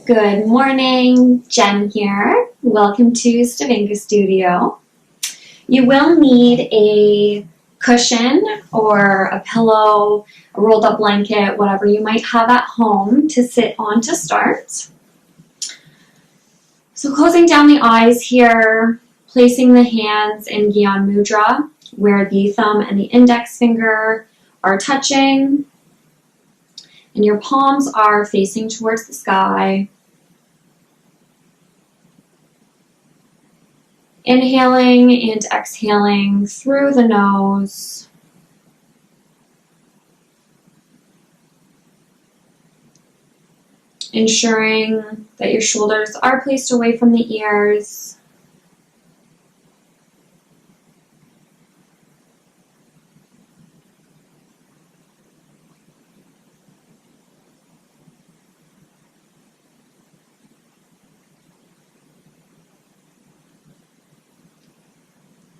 Good morning, Jen here. Welcome to Stavinga Studio. You will need a cushion or a pillow, a rolled up blanket, whatever you might have at home to sit on to start. So closing down the eyes here, placing the hands in Gyan Mudra, where the thumb and the index finger are touching, and your palms are facing towards the sky. Inhaling and exhaling through the nose. Ensuring that your shoulders are placed away from the ears.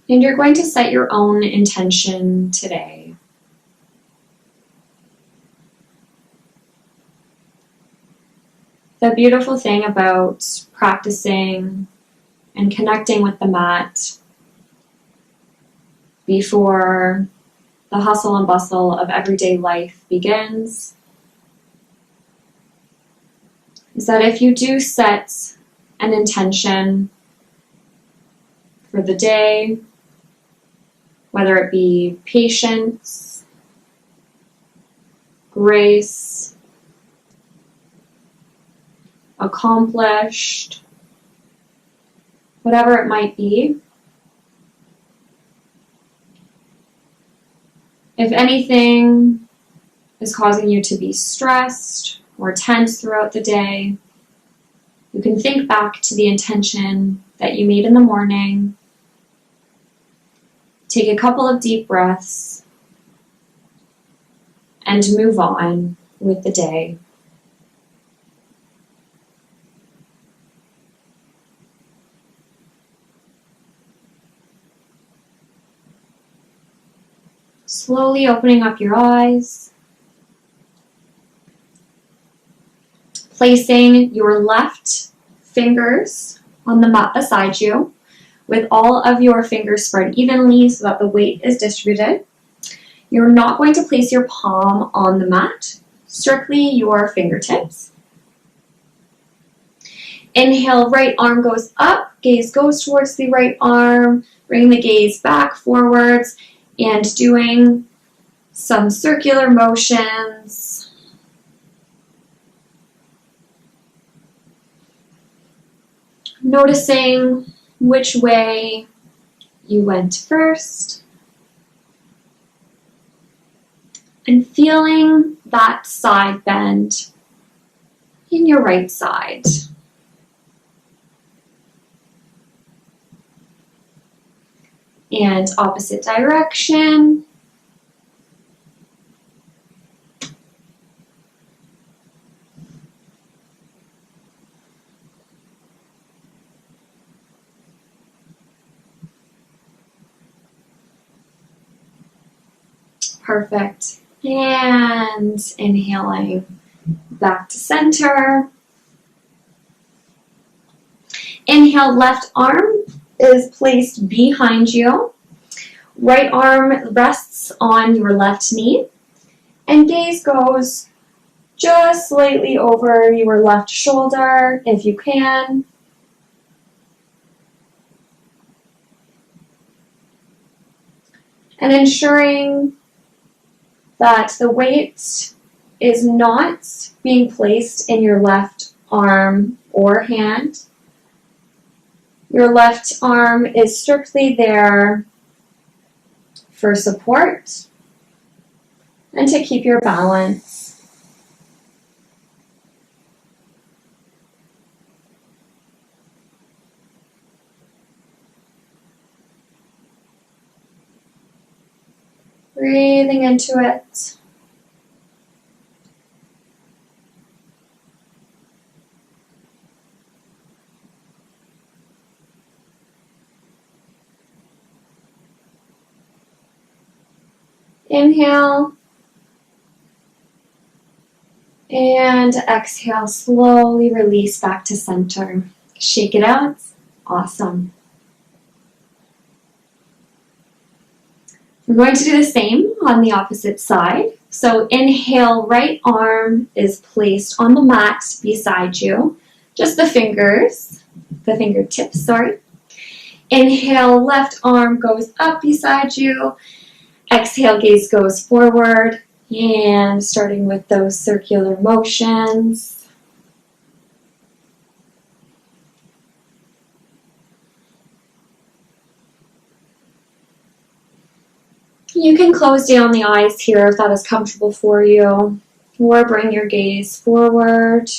And you're going to set your own intention today. The beautiful thing about practicing and connecting with the mat before the hustle and bustle of everyday life begins is that if you do set an intention for the day, whether it be patience, grace, accomplished, whatever it might be, if anything is causing you to be stressed or tense throughout the day, you can think back to the intention that you made in the morning. Take a couple of deep breaths and move on with the day. Slowly opening up your eyes, placing your left fingers on the mat beside you, with all of your fingers spread evenly so that the weight is distributed. You're not going to place your palm on the mat, strictly your fingertips. Inhale, right arm goes up, gaze goes towards the right arm, bring the gaze back forwards, and doing some circular motions. Noticing which way you went first, and feeling that side bend in your right side. And opposite direction. Perfect. And inhaling back to center. Inhale, left arm is placed behind you. Right arm rests on your left knee. And gaze goes just slightly over your left shoulder if you can. And ensuring that the weight is not being placed in your left arm or hand. Your left arm is strictly there for support and to keep your balance. Breathing into it. Inhale And exhale, slowly release back to center. Shake it out. Awesome. We're going to do the same on the opposite side. So inhale, right arm is placed on the mat beside you. Just the fingertips, sorry. Inhale, left arm goes up beside you. Exhale, gaze goes forward. And starting with those circular motions. You can close down the eyes here if that is comfortable for you, or bring your gaze forward.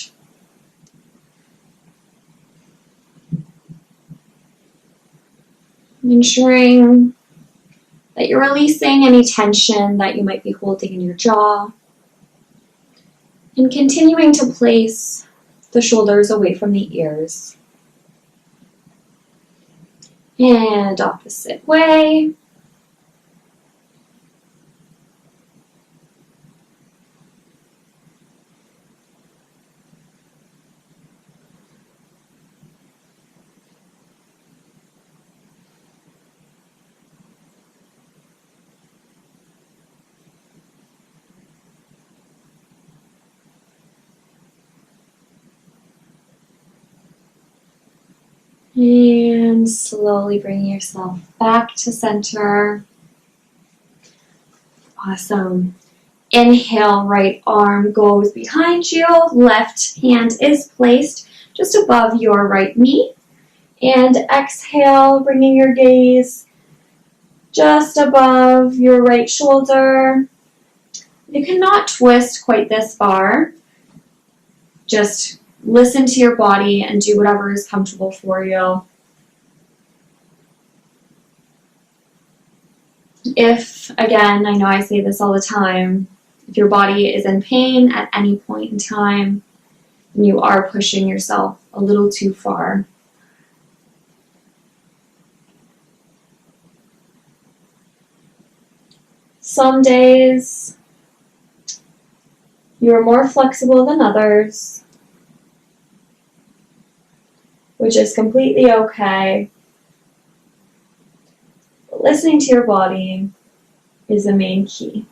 Ensuring that you're releasing any tension that you might be holding in your jaw. And continuing to place the shoulders away from the ears. And opposite way. And slowly bring yourself back to center. Awesome. Inhale, right arm goes behind you. Left hand is placed just above your right knee. And exhale, bringing your gaze just above your right shoulder. You cannot twist quite this far. Just listen to your body and do whatever is comfortable for you. If, again, I know I say this all the time, if your body is in pain at any point in time, and you are pushing yourself a little too far, some days you are more flexible than others, which is completely okay. But listening to your body is the main key.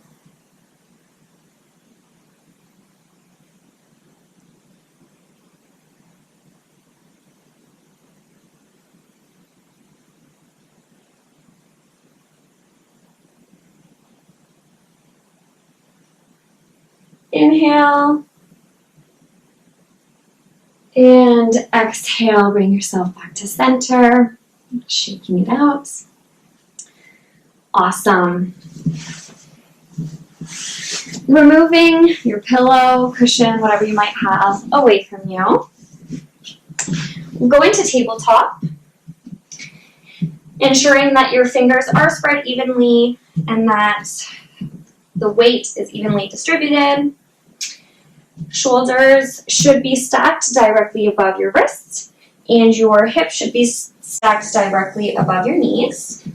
Inhale. And exhale, bring yourself back to center, shaking it out. Awesome. Removing your pillow, cushion, whatever you might have away from you. We'll go into tabletop, ensuring that your fingers are spread evenly and that the weight is evenly distributed. Shoulders should be stacked directly above your wrists, and your hips should be stacked directly above your knees.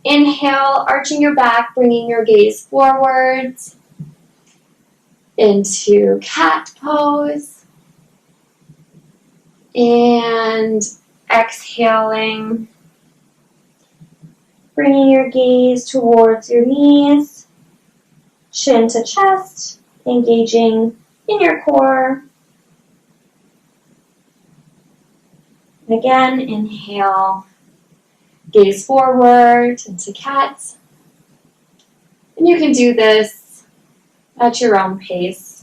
Inhale, arching your back, bringing your gaze forwards into cat pose. And exhaling, bringing your gaze towards your knees. Chin to chest, engaging in your core. And again, inhale, gaze forward into cat. And you can do this at your own pace.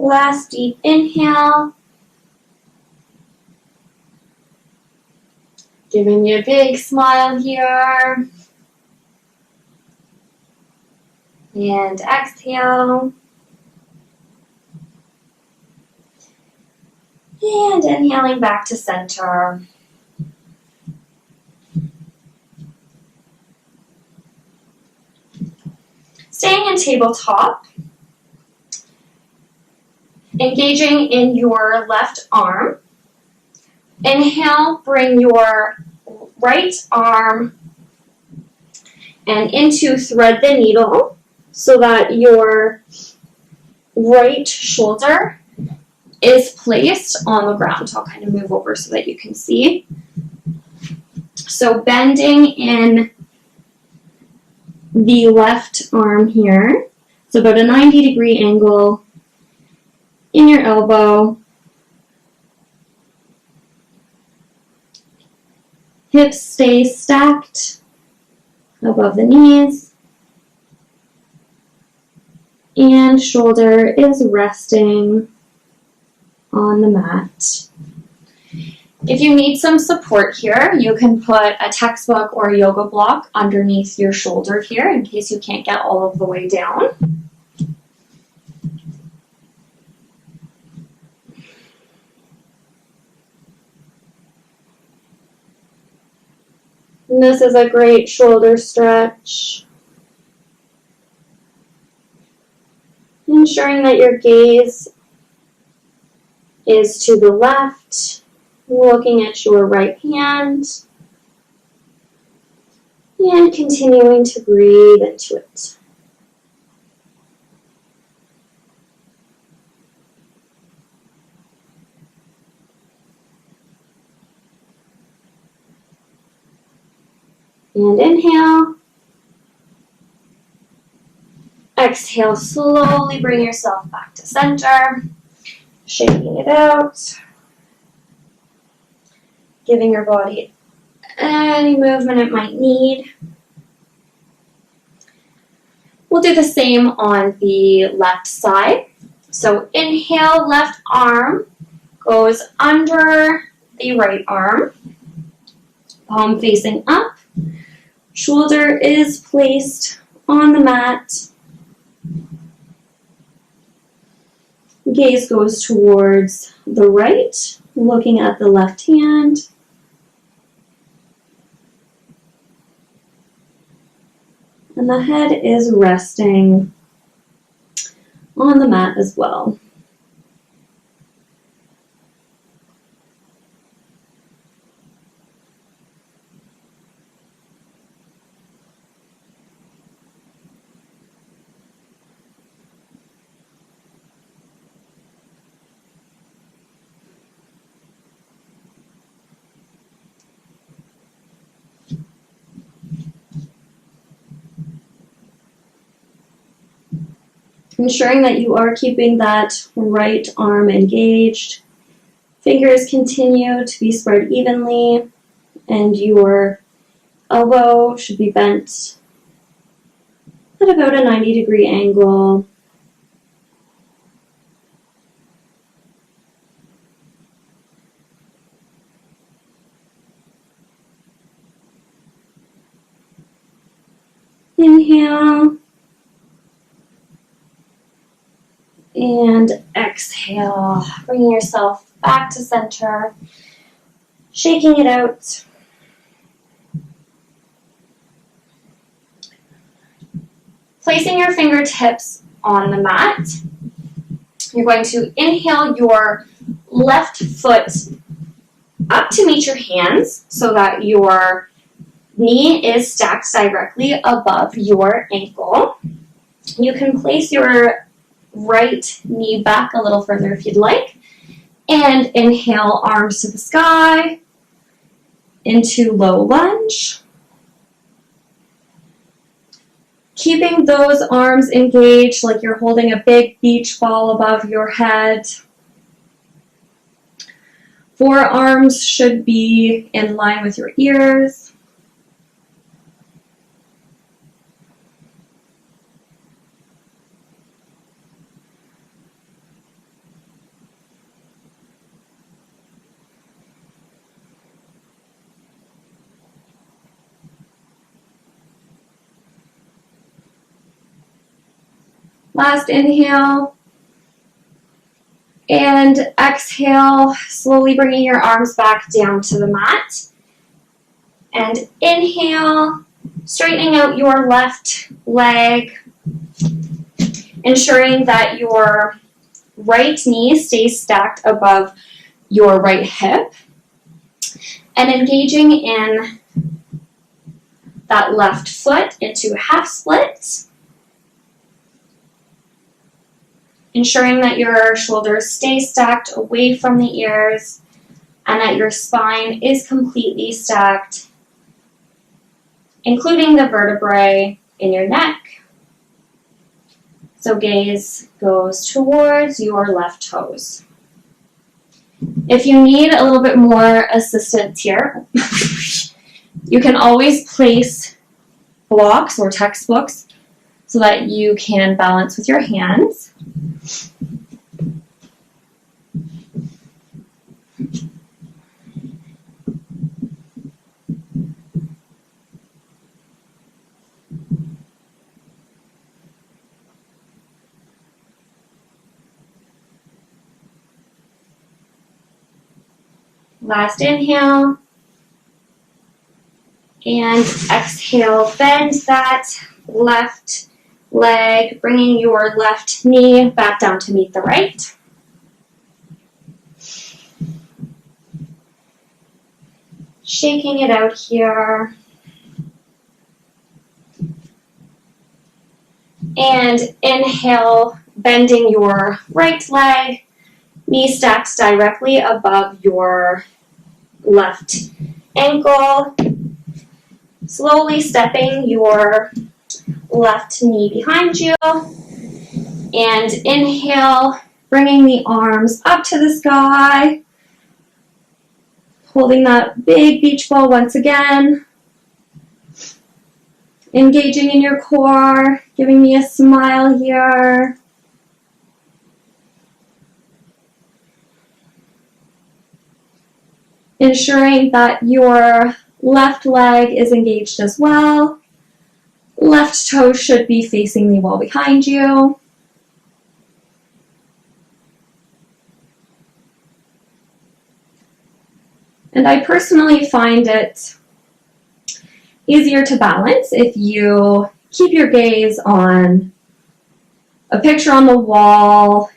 Last deep inhale. Giving you a big smile here. And exhale. And inhaling back to center. Staying in tabletop. Engaging in your left arm. Inhale, bring your right arm and into thread the needle so that your right shoulder is placed on the ground. I'll kind of move over so that you can see. So bending in the left arm here. It's about a 90-degree angle in your elbow. Hips stay stacked above the knees. And shoulder is resting on the mat. If you need some support here, you can put a textbook or a yoga block underneath your shoulder here in case you can't get all of the way down. And this is a great shoulder stretch. Ensuring that your gaze is to the left, looking at your right hand, and continuing to breathe into it. And inhale. Exhale, slowly bring yourself back to center, shaking it out, giving your body any movement it might need. We'll do the same on the left side. So inhale, left arm goes under the right arm, palm facing up, shoulder is placed on the mat. Gaze goes towards the right, looking at the left hand. And the head is resting on the mat as well. Ensuring that you are keeping that right arm engaged. Fingers continue to be spread evenly, and your elbow should be bent at about a 90-degree angle. Inhale. And exhale, bringing yourself back to center, shaking it out. Placing your fingertips on the mat, you're going to inhale your left foot up to meet your hands so that your knee is stacked directly above your ankle. You can place your right knee back a little further if you'd like. And inhale, arms to the sky, into low lunge. Keeping those arms engaged like you're holding a big beach ball above your head. Forearms should be in line with your ears. Last inhale. And exhale, slowly bringing your arms back down to the mat. And inhale, straightening out your left leg, ensuring that your right knee stays stacked above your right hip, and engaging in that left foot into half split, ensuring that your shoulders stay stacked away from the ears and that your spine is completely stacked, including the vertebrae in your neck. So gaze goes towards your left toes. If you need a little bit more assistance here, you can always place blocks or textbooks so that you can balance with your hands. Last inhale. And exhale, bend that left leg, bringing your left knee back down to meet the right. Shaking it out here. And inhale, bending your right leg, knee stacks directly above your left ankle. Slowly stepping your left knee behind you. And inhale, bringing the arms up to the sky. Holding that big beach ball once again. Engaging in your core, giving me a smile here. Ensuring that your left leg is engaged as well. Left toe should be facing the wall behind you. And I personally find it easier to balance if you keep your gaze on a picture on the wall.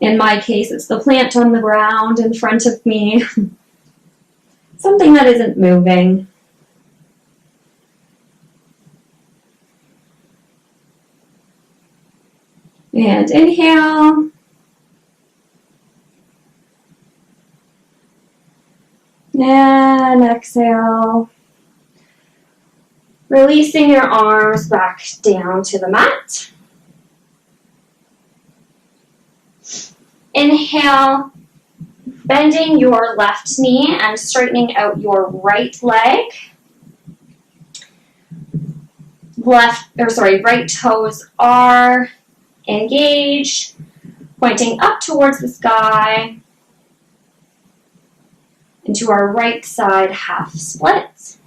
In my case, it's the plant on the ground in front of me. Something that isn't moving. And inhale. And exhale. Releasing your arms back down to the mat. Inhale, bending your left knee and straightening out your right leg. Right toes are engaged, pointing up towards the sky. Into our right side half split.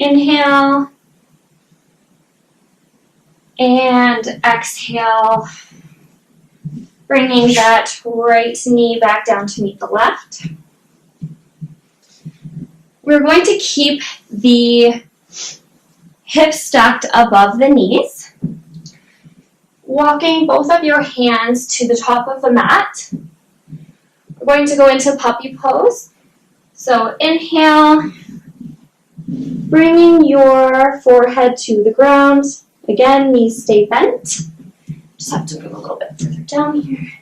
Inhale and exhale, bringing that right knee back down to meet the left. We're going to keep the hips stacked above the knees, walking both of your hands to the top of the mat. We're going to go into puppy pose. So inhale, bringing your forehead to the ground. Again, knees stay bent. Just have to move a little bit further down here.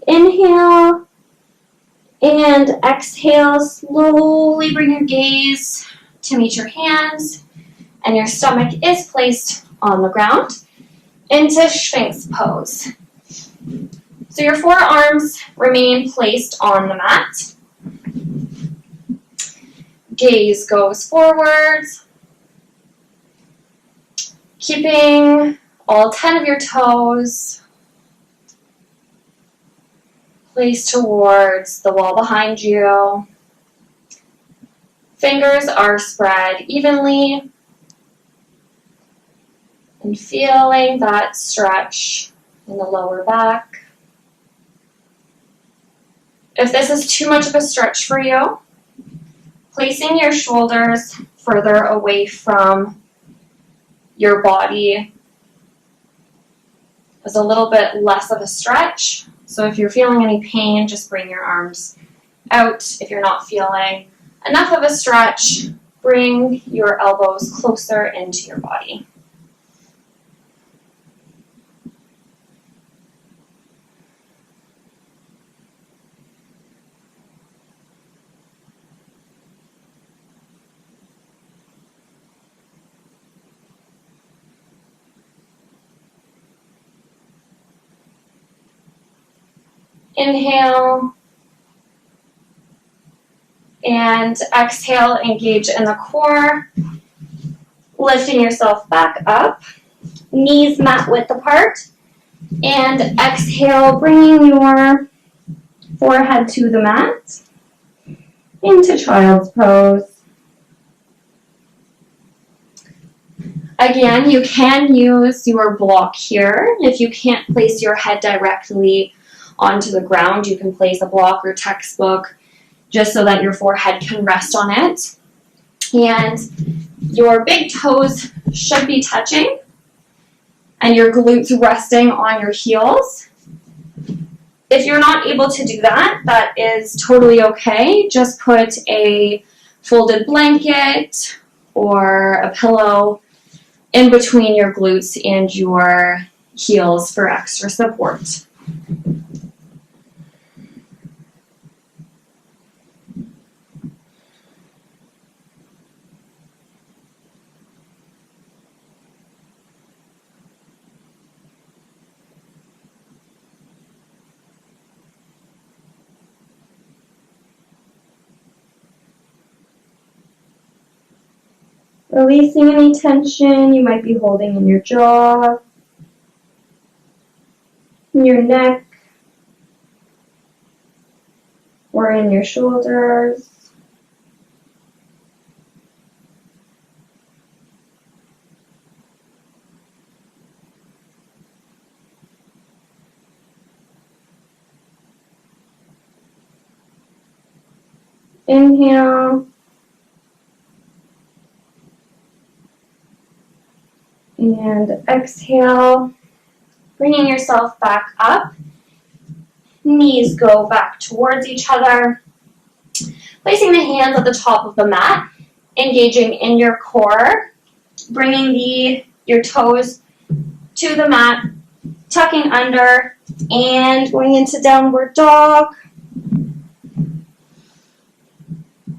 Inhale and exhale. Slowly bring your gaze to meet your hands, and your stomach is placed on the ground into Sphinx pose. So your forearms remain placed on the mat. Gaze goes forwards, keeping all 10 of your toes placed towards the wall behind you. Fingers are spread evenly, and feeling that stretch in the lower back. If this is too much of a stretch for you, placing your shoulders further away from your body is a little bit less of a stretch. So if you're feeling any pain, just bring your arms out. If you're not feeling enough of a stretch, bring your elbows closer into your body. Inhale and exhale, engage in the core, lifting yourself back up, knees mat width apart, and exhale, bringing your forehead to the mat into child's pose. Again, you can use your block here. If you can't place your head directly onto the ground, you can place a block or textbook just so that your forehead can rest on it. And your big toes should be touching and your glutes resting on your heels. If you're not able to do that, that is totally okay. Just put a folded blanket or a pillow in between your glutes and your heels for extra support. Releasing any tension you might be holding in your jaw, in your neck, or in your shoulders. Inhale. And exhale, bringing yourself back up. Knees go back towards each other. Placing the hands at the top of the mat, engaging in your core, bringing your toes to the mat, tucking under, and going into downward dog.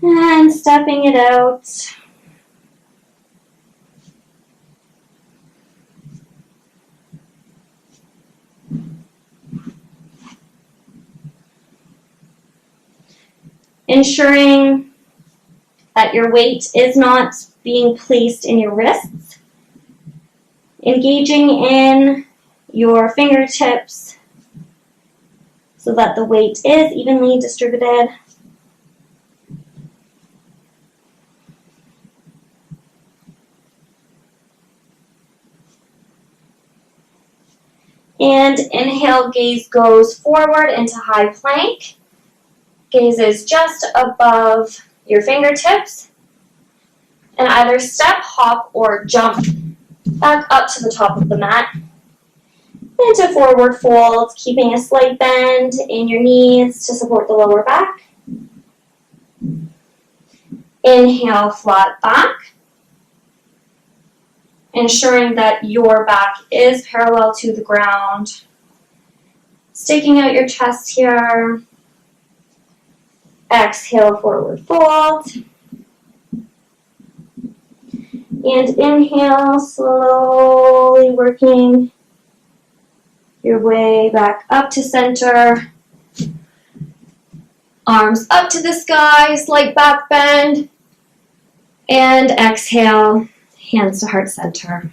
And stepping it out. Ensuring that your weight is not being placed in your wrists. Engaging in your fingertips so that the weight is evenly distributed. And inhale, gaze goes forward into high plank. Gaze is just above your fingertips. And either step, hop, or jump back up to the top of the mat. Into forward fold, keeping a slight bend in your knees to support the lower back. Inhale, flat back. Ensuring that your back is parallel to the ground. Sticking out your chest here. Exhale, forward fold. And inhale, slowly working your way back up to center. Arms up to the sky, slight back bend. And exhale, hands to heart center.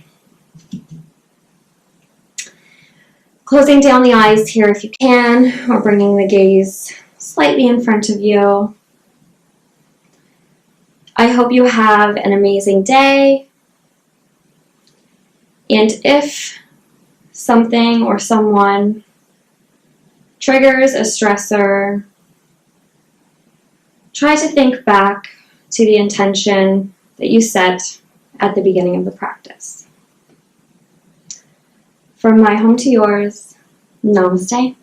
Closing down the eyes here if you can, or bringing the gaze slightly in front of you. I hope you have an amazing day. And if something or someone triggers a stressor, try to think back to the intention that you set at the beginning of the practice. From my home to yours, namaste.